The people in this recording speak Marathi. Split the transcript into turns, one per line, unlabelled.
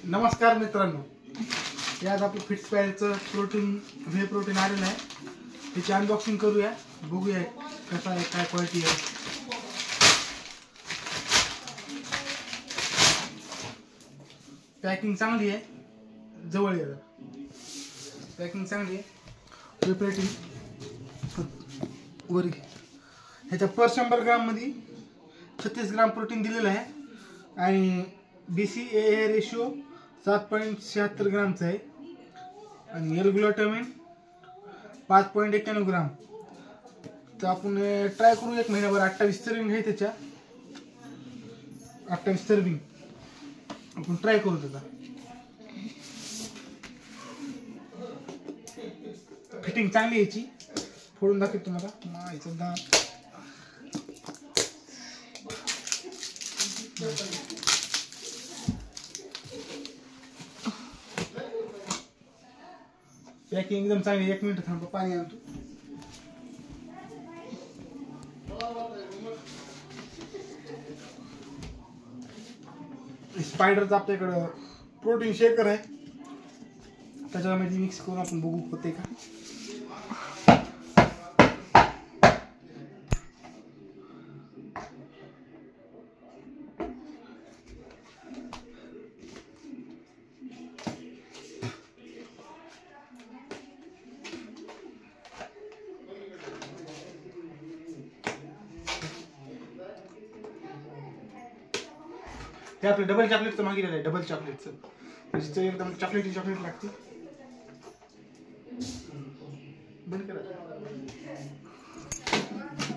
नमस्कार मित्रांनो, यात आपलं फिट्सपायरचं व्हे प्रोटीन आलेलं आहे. त्याची अनबॉक्सिंग करूया, बघूया कसा आहे, काय क्वालिटी आहे. पॅकिंग चांगली आहे, जवळ आहे. पॅकिंग चांगली आहे. व्हे प्रोटीन वरी ह्याच्या पर 100 ग्राम मध्ये 36 ग्राम प्रोटीन दिलेलं आहे आणि BCAA रेशो 7.76 ग्रामचा आहे आणि L-ग्लुटामाइन 5.91 ग्राम. तर आपण ट्राय करू एक महिन्याभर. 28 सर्विंग आहे त्याच्या, 28 सर्विंग आपण ट्राय करू. त्याचा फिटिंग चांगली याची, फोडून दाखवतो तुम्हाला. याचं दात पॅकिंग एकदम चांगली. 1 मिनिट थांबा, पाणी आणतो. स्पायडरचा आपल्याकडं प्रोटीन शेकर आहे, त्याच्यामध्ये मिक्स करून आपण बघू होते का. ते आपलं डबल चॉकलेटचं मागितलेलं आहे. डबल चॉकलेटचं एकदम चॉकलेटी लागते. बंद करा.